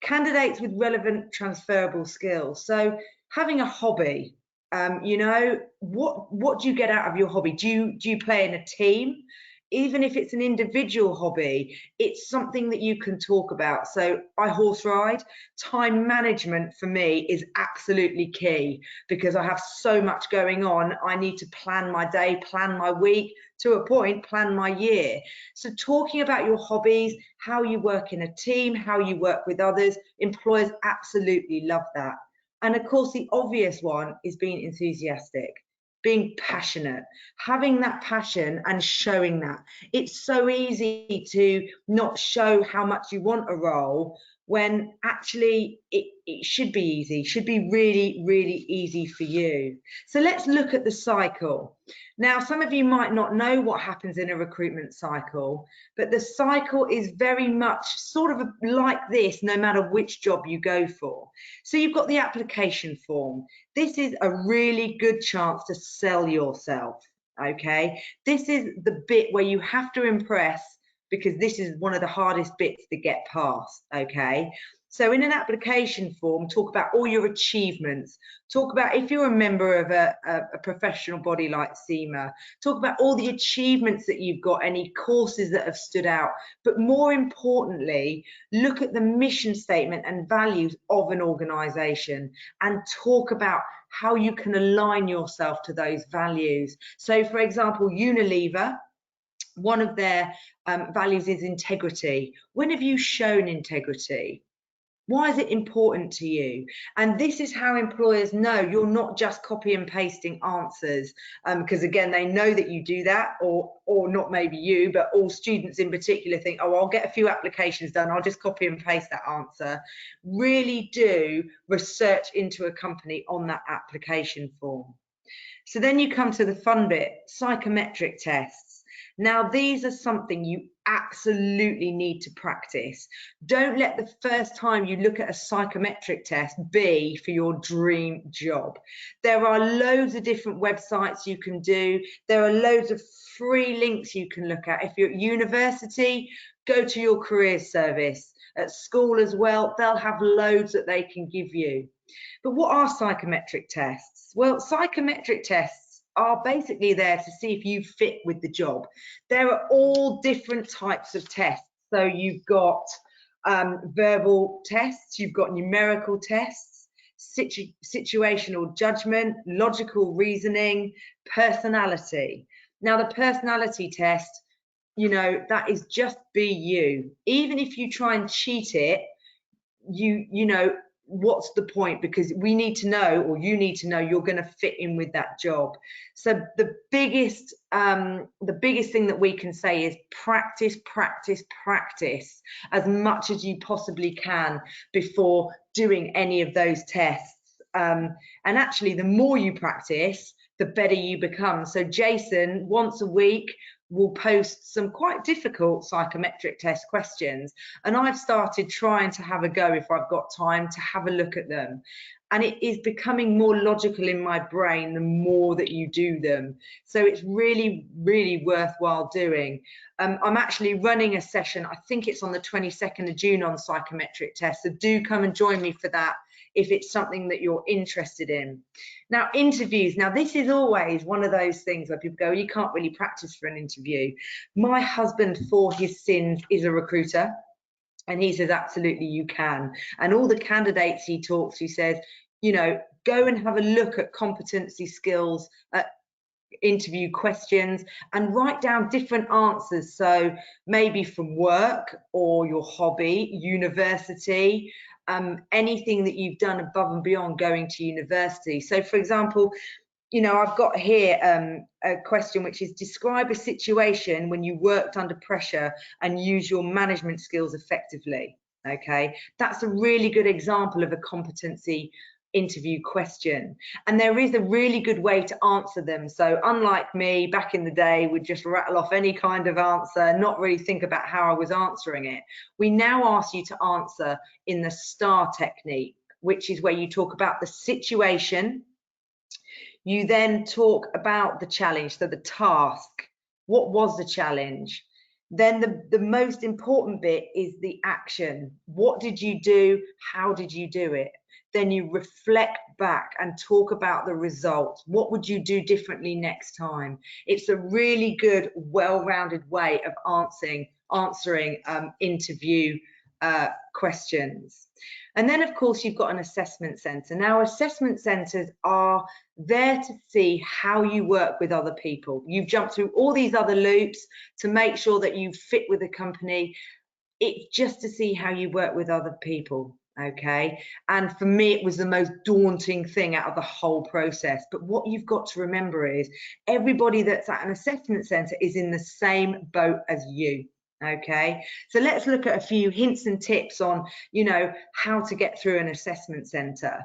Candidates with relevant transferable skills. So having a hobby, what do you get out of your hobby? Do you play in a team? Even if it's an individual hobby, it's something that you can talk about. So I horse ride. Time management for me is absolutely key, because I have so much going on. I need to plan my day, plan my week, to a point, plan my year. So talking about your hobbies, how you work in a team, how you work with others, employers absolutely love that. And of course, the obvious one is being enthusiastic, being passionate, having that passion and showing that. It's so easy to not show how much you want a role, when actually it should be easy, should be really, really easy for you. So let's look at the cycle. Now, some of you might not know what happens in a recruitment cycle, but the cycle is very much sort of like this, no matter which job you go for. So you've got the application form. This is a really good chance to sell yourself, okay? This is the bit where you have to impress, because this is one of the hardest bits to get past, okay? So in an application form, talk about all your achievements. Talk about, if you're a member of a professional body like CIMA, talk about all the achievements that you've got, any courses that have stood out. But more importantly, look at the mission statement and values of an organisation and talk about how you can align yourself to those values. So for example, Unilever, one of their values is integrity. When have you shown integrity? Why is it important to you? And this is how employers know you're not just copy and pasting answers, because again, they know that you do that, or not maybe you, but all students in particular think, oh, I'll get a few applications done, I'll just copy and paste that answer. Really do research into a company on that application form. So then you come to the fun bit, psychometric tests. Now, these are something you absolutely need to practice. Don't let the first time you look at a psychometric test be for your dream job. There are loads of different websites you can do. There are loads of free links you can look at. If you're at university, go to your careers service. At school as well, they'll have loads that they can give you. But what are psychometric tests? Well, psychometric tests are basically there to see if you fit with the job. There are all different types of tests. So you've got verbal tests, you've got numerical tests, situational judgment, logical reasoning, personality. Now, the personality test, you know, that is just be you. Even if you try and cheat it, you know, what's the point? Because we need to know, or you need to know, you're going to fit in with that job. So the biggest thing that we can say is practice, practice, practice as much as you possibly can before doing any of those tests. And actually, the more you practice, the better you become. So Jason, once a week, will post some quite difficult psychometric test questions, and I've started trying to have a go, if I've got time, to have a look at them, and it is becoming more logical in my brain the more that you do them. So it's really, really worthwhile doing. I'm actually running a session, I think it's on the 22nd of June, on psychometric tests, so do come and join me for that if it's something that you're interested in. Now, interviews. Now, this is always one of those things where people go, you can't really practice for an interview. My husband, for his sins, is a recruiter, and he says, absolutely, you can. And all the candidates he talks to, says, you know, go and have a look at competency skills, interview questions, and write down different answers. So maybe from work or your hobby, university, anything that you've done above and beyond going to university. So for example, you know, I've got here a question which is, describe a situation when you worked under pressure and use your management skills effectively. Okay, that's a really good example of a competency interview question, and there is a really good way to answer them. So unlike me back in the day, would just rattle off any kind of answer, not really think about how I was answering it. We now ask you to answer in the STAR technique, which is where you talk about the situation, you then talk about the challenge, so the task, what was the challenge? Then the most important bit is the action. What did you do? How did you do it? Then you reflect back and talk about the results. What would you do differently next time? It's a really good, well-rounded way of answering interview questions. And then, of course, you've got an assessment centre. Now, assessment centres are there to see how you work with other people. You've jumped through all these other loops to make sure that you fit with the company. It's just to see how you work with other people. Okay, and for me, it was the most daunting thing out of the whole process. But what you've got to remember is everybody that's at an assessment centre is in the same boat as you. Okay, so let's look at a few hints and tips on, you know, how to get through an assessment centre.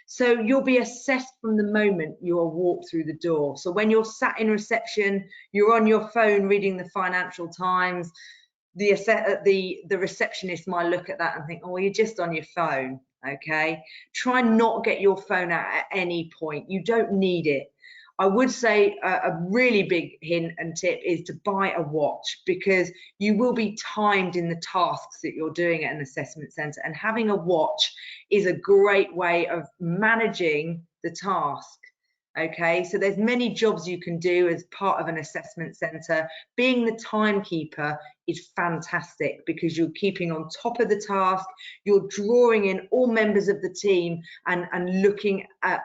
So you'll be assessed from the moment you're walked through the door. So when you're sat in reception, you're on your phone reading the Financial Times. The receptionist might look at that and think, oh, you're just on your phone. Okay, try not get your phone out at any point. You don't need it. I would say a really big hint and tip is to buy a watch, because you will be timed in the tasks that you're doing at an assessment centre, and having a watch is a great way of managing the task. Okay, so there's many jobs you can do as part of an assessment centre. Being the timekeeper is fantastic, because you're keeping on top of the task, you're drawing in all members of the team and looking at,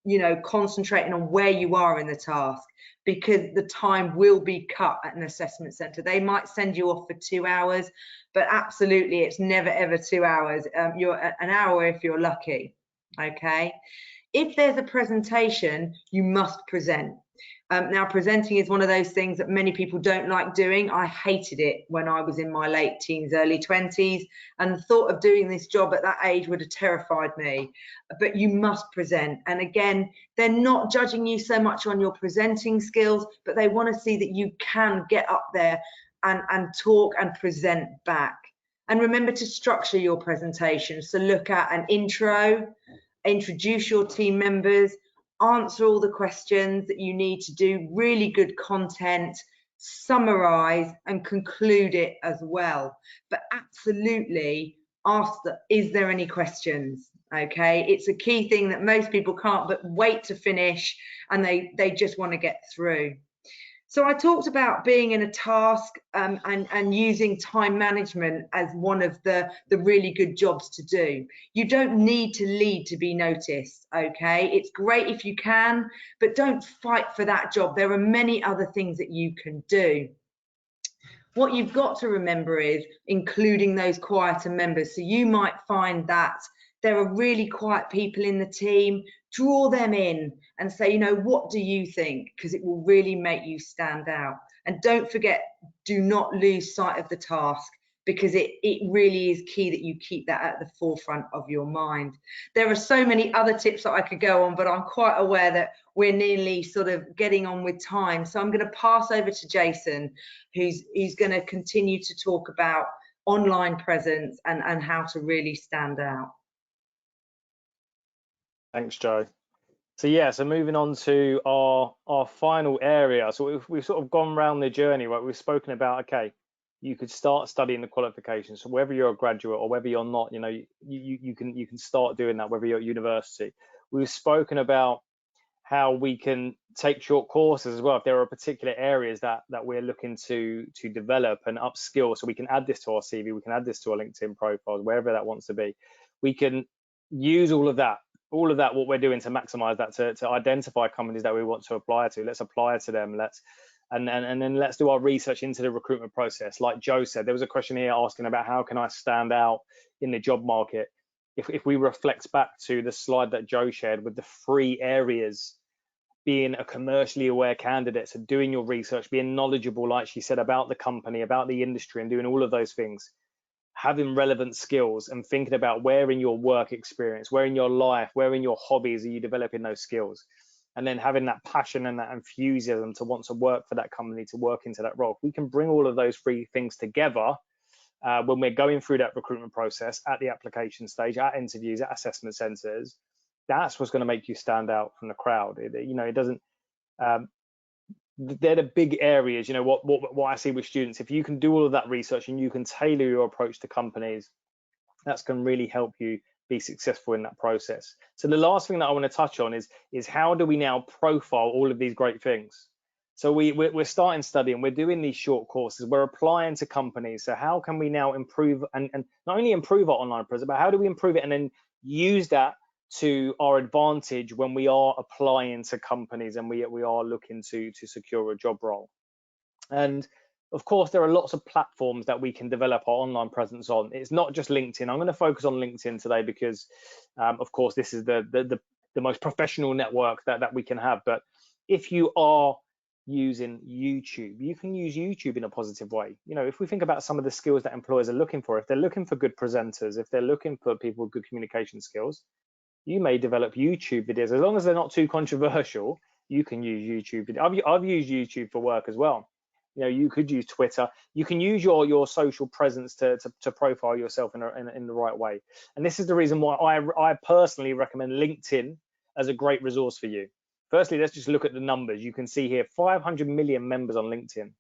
you know, concentrating on where you are in the task, because the time will be cut at an assessment centre. They might send you off for 2 hours, but absolutely it's never ever 2 hours. You're an hour if you're lucky. Okay. If there's a presentation, you must present. Now, presenting is one of those things that many people don't like doing. I hated it when I was in my late teens, early 20s, and the thought of doing this job at that age would have terrified me. But you must present. And again, they're not judging you so much on your presenting skills, but they want to see that you can get up there and talk and present back. And remember to structure your presentation. So look at an intro, introduce your team members, answer all the questions that you need to do, really good content, summarize and conclude it as well. But absolutely ask is there any questions? Okay, it's a key thing that most people can't but wait to finish, and they just want to get through. So I talked about being in a task and using time management as one of the really good jobs to do. You don't need to lead to be noticed, okay? It's great if you can, but don't fight for that job. There are many other things that you can do. What you've got to remember is including those quieter members. So you might find that there are really quiet people in the team. Draw them in and say, you know, what do you think? Because it will really make you stand out. And don't forget, do not lose sight of the task, because it really is key that you keep that at the forefront of your mind. There are so many other tips that I could go on, but I'm quite aware that we're nearly sort of getting on with time. So I'm going to pass over to Jason, who's going to continue to talk about online presence and how to really stand out. Thanks, Joe. So yeah, so moving on to our final area. So we've sort of gone around the journey, right? We've spoken about, okay, you could start studying the qualifications. So whether you're a graduate or whether you're not, you know, you can start doing that, whether you're at university. We've spoken about how we can take short courses as well if there are particular areas that we're looking to develop and upskill. So we can add this to our CV, we can add this to our LinkedIn profiles, wherever that wants to be. We can use all of that what we're doing to maximize that, to identify companies that we want to apply to. Let's apply to them. And then let's do our research into the recruitment process. Like Joe said, there was a question here asking about how can I stand out in the job market. If we reflect back to the slide that Joe shared with the 3 areas, being a commercially aware candidate, so doing your research, being knowledgeable, like she said, about the company, about the industry, and doing all of those things, having relevant skills and thinking about where in your work experience, where in your life, where in your hobbies are you developing those skills, and then having that passion and that enthusiasm to want to work for that company, to work into that role. If we can bring all of those 3 things together when we're going through that recruitment process, at the application stage, at interviews, at assessment centres, that's what's going to make you stand out from the crowd. It doesn't they're the big areas. You know, what I see with students, if you can do all of that research and you can tailor your approach to companies, that's going to really help you be successful in that process. So the last thing that I want to touch on is how do we now profile all of these great things? So we're starting studying, we're doing these short courses, we're applying to companies. So how can we now improve and not only improve our online presence, but how do we improve it and then use that to our advantage when we are applying to companies and we are looking to secure a job role? And of course, there are lots of platforms that we can develop our online presence on. It's not just LinkedIn. I'm going to focus on LinkedIn today because, of course, this is the most professional network that we can have. But if you are using YouTube, you can use YouTube in a positive way. You know, if we think about some of the skills that employers are looking for, if they're looking for good presenters, if they're looking for people with good communication skills, you may develop YouTube videos. As long as they're not too controversial, you can use YouTube. I've used YouTube for work as well. You know, you could use Twitter. You can use your social presence to profile yourself in the right way. And this is the reason why I personally recommend LinkedIn as a great resource for you. Firstly, let's just look at the numbers. You can see here 500 million members on LinkedIn.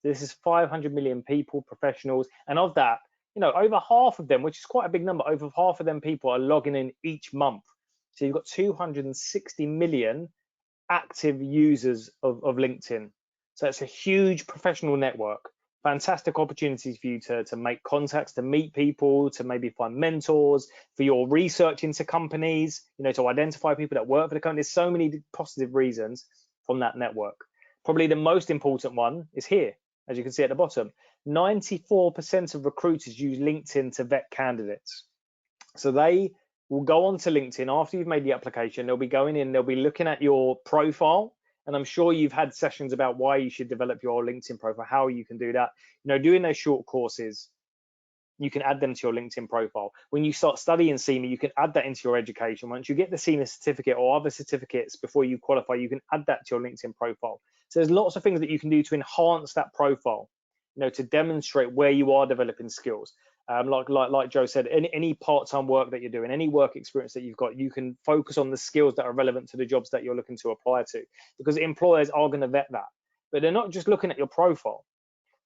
This is 500 million people, professionals, and of that, over half of them, which is quite a big number, over half of them people are logging in each month. So you've got 260 million active users of LinkedIn. So it's a huge professional network. Fantastic opportunities for you to make contacts, to meet people, to maybe find mentors, for your research into companies, to identify people that work for the company. There's so many positive reasons from that network. Probably the most important one is here, as you can see at the bottom. 94% of recruiters use LinkedIn to vet candidates. So they will go onto LinkedIn after you've made the application. They'll be going in, they'll be looking at your profile. And I'm sure you've had sessions about why you should develop your LinkedIn profile, how you can do that. Doing those short courses, you can add them to your LinkedIn profile. When you start studying CIMA, you can add that into your education. Once you get the CIMA certificate or other certificates before you qualify, you can add that to your LinkedIn profile. So there's lots of things that you can do to enhance that profile, to demonstrate where you are developing skills. Like Joe said, any part-time work that you're doing, any work experience that you've got, you can focus on the skills that are relevant to the jobs that you're looking to apply to, because employers are going to vet that. But they're not just looking at your profile.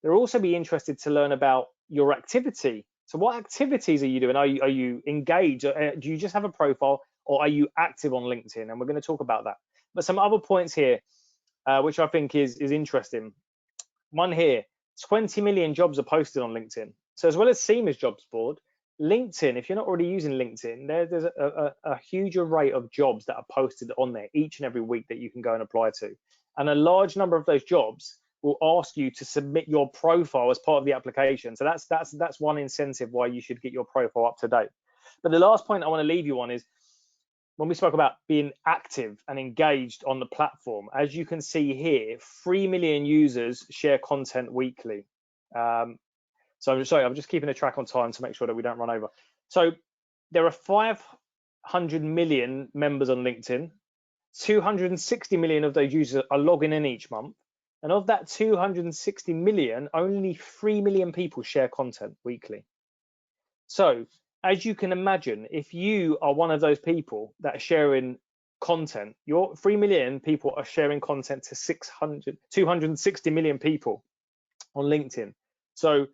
They'll also be interested to learn about your activity. So what activities are you doing? Are you engaged? Do you just have a profile, or are you active on LinkedIn? And we're going to talk about that. But some other points here, which I think is interesting. One here, 20 million jobs are posted on LinkedIn. So as well as CIMA's jobs board, LinkedIn, if you're not already using LinkedIn, there's a huge array of jobs that are posted on there each and every week that you can go and apply to. And a large number of those jobs will ask you to submit your profile as part of the application. So that's one incentive why you should get your profile up to date. But the last point I want to leave you on is, when we spoke about being active and engaged on the platform, as you can see here, 3 million users share content weekly. So I'm just keeping a track on time to make sure that we don't run over. So there are 500 million members on LinkedIn. 260 million of those users are logging in each month. And of that 260 million, only 3 million people share content weekly. So as you can imagine, if you are one of those people that are sharing content, your 3 million people are sharing content to 260 million people on LinkedIn. So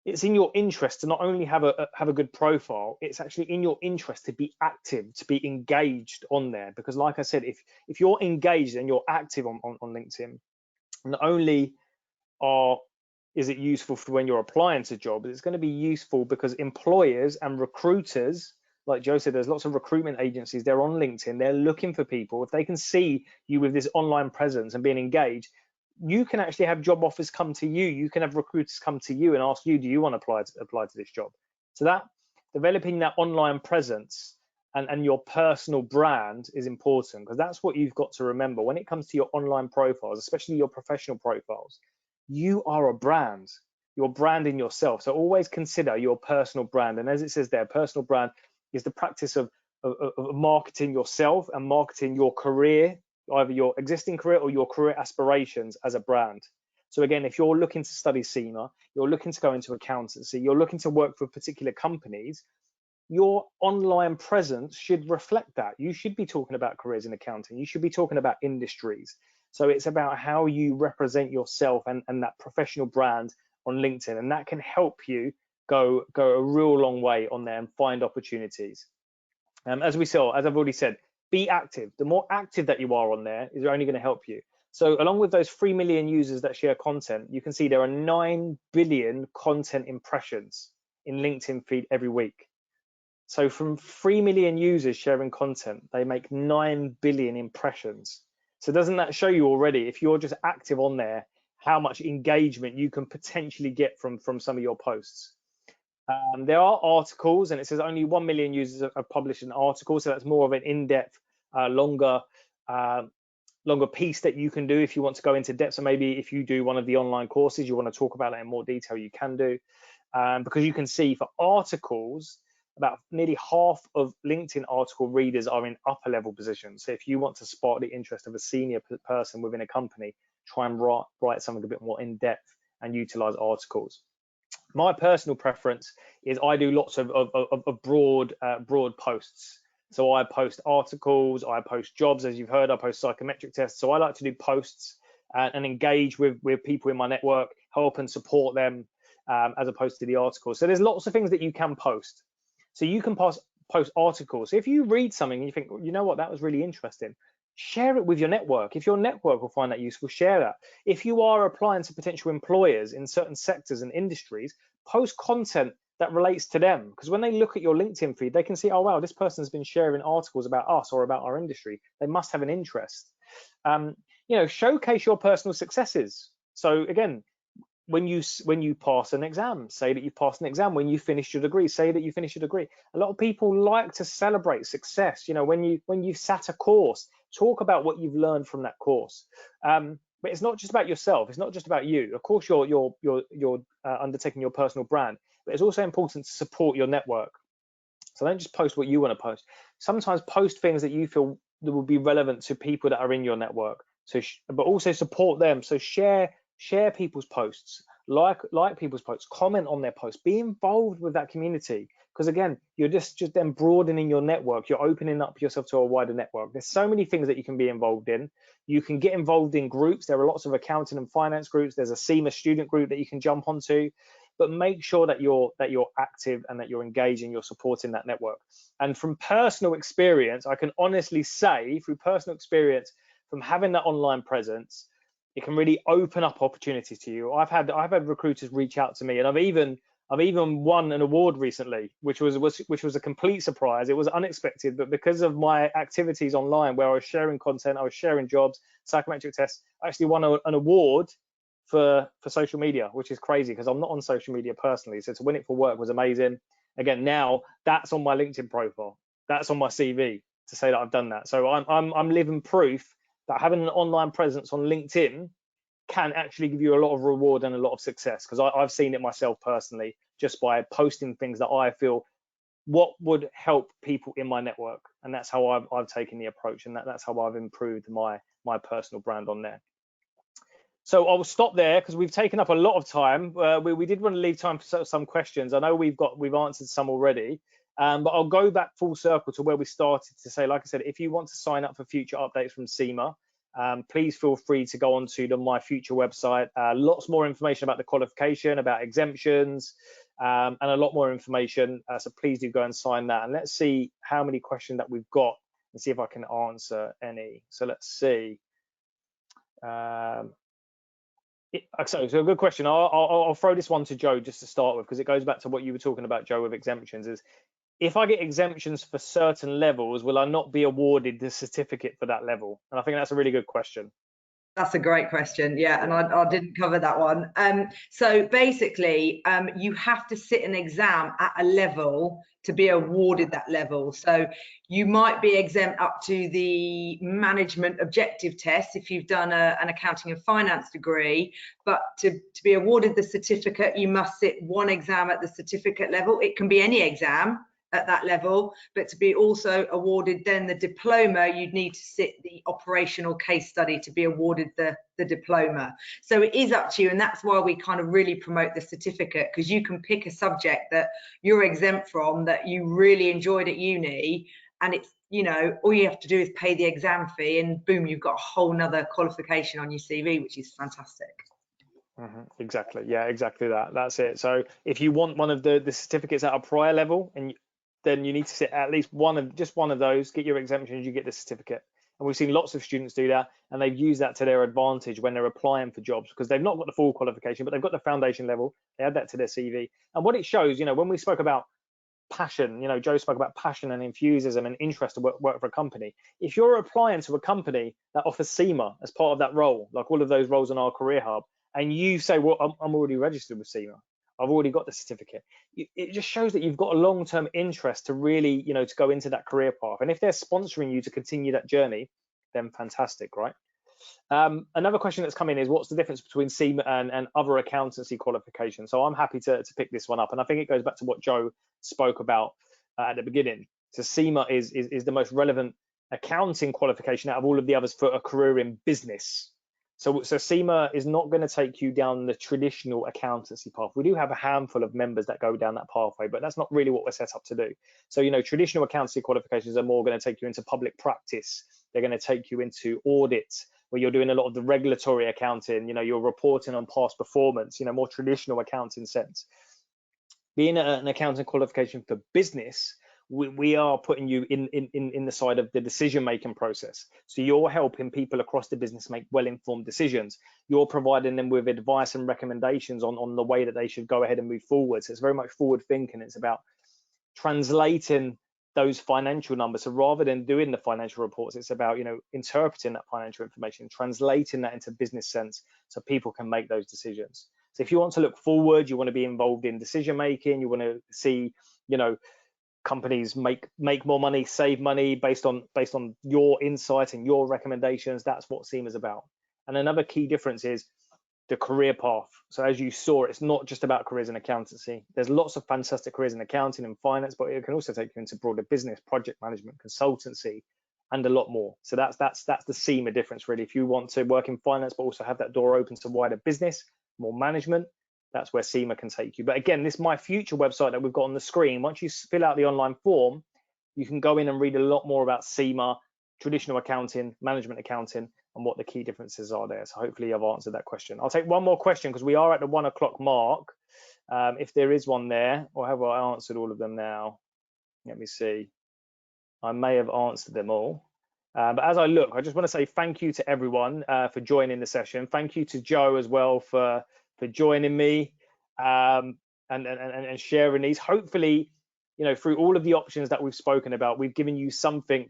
it's in your interest to not only have a good profile, it's actually in your interest to be active, to be engaged on there. Because like I said, if you're engaged and you're active on LinkedIn, not only is it useful for when you're applying to jobs, it's going to be useful because employers and recruiters, like Joe said, there's lots of recruitment agencies, they're on LinkedIn, they're looking for people. If they can see you with this online presence and being engaged, you can actually have job offers come to you. You can have recruiters come to you and ask you, do you want to apply to this job? So that developing that online presence and your personal brand is important, because that's what you've got to remember when it comes to your online profiles, especially your professional profiles. You are a brand. You're branding yourself. So always consider your personal brand. And as it says there, personal brand is the practice of marketing yourself and marketing your career, either your existing career or your career aspirations as a brand. So again, if you're looking to study CIMA, you're looking to go into accountancy, you're looking to work for particular companies, your online presence should reflect that. You should be talking about careers in accounting. You should be talking about industries. So it's about how you represent yourself and that professional brand on LinkedIn, and that can help you go a real long way on there and find opportunities. As we saw, as I've already said, be active. The more active that you are on there is only going to help you. So along with those 3 million users that share content, you can see there are 9 billion content impressions in LinkedIn feed every week. So from 3 million users sharing content, they make 9 billion impressions. So doesn't that show you already, if you're just active on there, how much engagement you can potentially get from some of your posts? There are articles, and it says only 1 million users have published an article. So that's more of an in-depth, longer piece that you can do if you want to go into depth. So maybe if you do one of the online courses, you want to talk about that in more detail, you can do. Because you can see for articles, about nearly half of LinkedIn article readers are in upper level positions. So if you want to spark the interest of a senior person within a company, try and write something a bit more in depth and utilize articles. My personal preference is I do lots of broad posts. So I post articles, I post jobs, as you've heard, I post psychometric tests. So I like to do posts and engage with people in my network, help and support them, as opposed to the articles. So there's lots of things that you can post. So you can post articles. If you read something and you think, you know what, that was really interesting, share it with your network. If your network will find that useful, share that. If you are applying to potential employers in certain sectors and industries, post content that relates to them, because when they look at your LinkedIn feed, they can see, oh wow, this person's been sharing articles about us or about our industry. They must have an interest. Showcase your personal successes. So again, when you pass an exam, say that you passed an exam. When you finish your degree, say that you finished your degree. A lot of people like to celebrate success. When you've sat a course, talk about what you've learned from that course. But it's not just about yourself. It's not just about you. Of course, you're undertaking your personal brand, but it's also important to support your network. So don't just post what you want to post. Sometimes post things that you feel that will be relevant to people that are in your network. So, but also support them. So share people's posts, like people's posts, comment on their posts, be involved with that community. Because again, you're just then broadening your network. You're opening up yourself to a wider network. There's so many things that you can be involved in. You can get involved in groups. There are lots of accounting and finance groups. There's a CIMA student group that you can jump onto. But make sure that you're active and that you're engaging, you're supporting that network. And from personal experience, I can honestly say, through personal experience, from having that online presence, it can really open up opportunities to you. I've had recruiters reach out to me, and I've even won an award recently, which was a complete surprise. It was unexpected, but because of my activities online, where I was sharing content, I was sharing jobs, psychometric tests, I actually won an award for social media, which is crazy because I'm not on social media personally. So to win it for work was amazing. Again, now that's on my LinkedIn profile, that's on my CV to say that I've done that. So I'm living proof that having an online presence on LinkedIn can actually give you a lot of reward and a lot of success, because I've seen it myself personally, just by posting things that I feel what would help people in my network. And that's how I've taken the approach, and that's how I've improved my personal brand on there. So I'll stop there because we've taken up a lot of time. We did want to leave time for some questions. I know we've answered some already, but I'll go back full circle to where we started to say, like I said, if you want to sign up for future updates from CIMA, please feel free to go onto the My Future website. Lots more information about the qualification, about exemptions, and a lot more information. So please do go and sign that. And let's see how many questions that we've got and see if I can answer any. So let's see. So a good question. I'll throw this one to Joe just to start with, because it goes back to what you were talking about, Joe, with exemptions. Is if I get exemptions for certain levels, will I not be awarded the certificate for that level? And I think that's a really good question. That's a great question. Yeah, and I didn't cover that one. So basically, you have to sit an exam at a level to be awarded that level. So you might be exempt up to the management objective test if you've done an accounting and finance degree, but to be awarded the certificate, you must sit one exam at the certificate level. It can be any exam at that level, but to be also awarded then the diploma, you'd need to sit the operational case study to be awarded the diploma. So it is up to you, and that's why we kind of really promote the certificate, because you can pick a subject that you're exempt from that you really enjoyed at uni, and it's, all you have to do is pay the exam fee, and boom, you've got a whole nother qualification on your CV, which is fantastic. Exactly. Yeah, exactly that. That's it. So if you want one of the certificates at a prior level, then you need to sit at least one of those, get your exemptions, you get the certificate. And we've seen lots of students do that, and they've used that to their advantage when they're applying for jobs, because they've not got the full qualification, but they've got the foundation level. They add that to their CV. And what it shows, when we spoke about passion, Joe spoke about passion and enthusiasm and interest to work for a company. If you're applying to a company that offers CIMA as part of that role, like all of those roles on our career hub, and you say, well, I'm already registered with CIMA, I've already got the certificate, it just shows that you've got a long-term interest to really, to go into that career path. And if they're sponsoring you to continue that journey, then fantastic, right? Another question that's come in is, what's the difference between CIMA and other accountancy qualifications? So I'm happy to pick this one up, and I think it goes back to what Joe spoke about at the beginning. So CIMA is the most relevant accounting qualification out of all of the others for a career in business. So CIMA is not going to take you down the traditional accountancy path. We do have a handful of members that go down that pathway, but that's not really what we're set up to do. So, you know, traditional accountancy qualifications are more going to take you into public practice. They're going to take you into audit, where you're doing a lot of the regulatory accounting. You know, you're reporting on past performance, you know, more traditional accounting sense. Being an accounting qualification for business, we are putting you in the side of the decision-making process. So you're helping people across the business make well-informed decisions. You're providing them with advice and recommendations on the way that they should go ahead and move forward. So it's very much forward thinking. It's about translating those financial numbers. So rather than doing the financial reports, it's about, you know, interpreting that financial information, translating that into business sense so people can make those decisions. So if you want to look forward, you want to be involved in decision making, you want to see, you know, companies make more money, save money based on your insight and your recommendations. That's what CIMA is about. And another key difference is the career path. So as you saw, it's not just about careers in accountancy. There's lots of fantastic careers in accounting and finance, but it can also take you into broader business, project management, consultancy, and a lot more. So that's the CIMA difference, really. If you want to work in finance but also have that door open to wider business, more management, that's where CIMA can take you. But again, this My Future website that we've got on the screen, once you fill out the online form, you can go in and read a lot more about CIMA, traditional accounting, management accounting, and what the key differences are there. So hopefully I've answered that question. I'll take one more question because we are at the 1 o'clock mark. If there is one there, or have I answered all of them now? Let me see. I may have answered them all. But as I look, I just want to say thank you to everyone for joining the session. Thank you to Joe as well for joining me and sharing these. Hopefully, you know, through all of the options that we've spoken about, we've given you something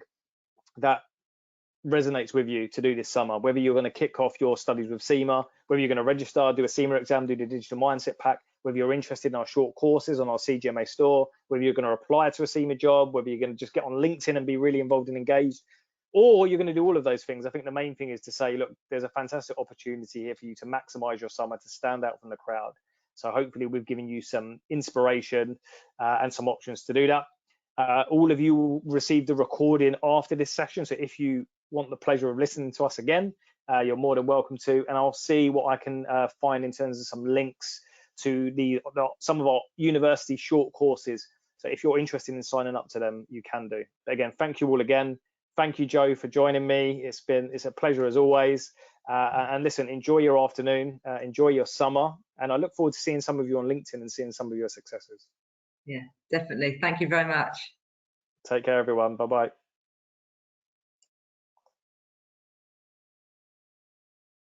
that resonates with you to do this summer, whether you're going to kick off your studies with CIMA, whether you're going to register, do a CIMA exam, do the digital mindset pack, whether you're interested in our short courses on our CGMA store, whether you're going to apply to a CIMA job, whether you're going to just get on LinkedIn and be really involved and engaged, or you're going to do all of those things. I think the main thing is to say, look, there's a fantastic opportunity here for you to maximize your summer, to stand out from the crowd. So hopefully we've given you some inspiration and some options to do that. All of you will receive the recording after this session. So if you want the pleasure of listening to us again, you're more than welcome to. And I'll see what I can find in terms of some links to some of our university short courses. So if you're interested in signing up to them, you can do. But again, thank you all again. Thank you, Joe, for joining me. It's a pleasure as always. And listen, enjoy your afternoon, enjoy your summer, and I look forward to seeing some of you on LinkedIn and seeing some of your successes. Yeah, definitely. Thank you very much. Take care, everyone. Bye-bye.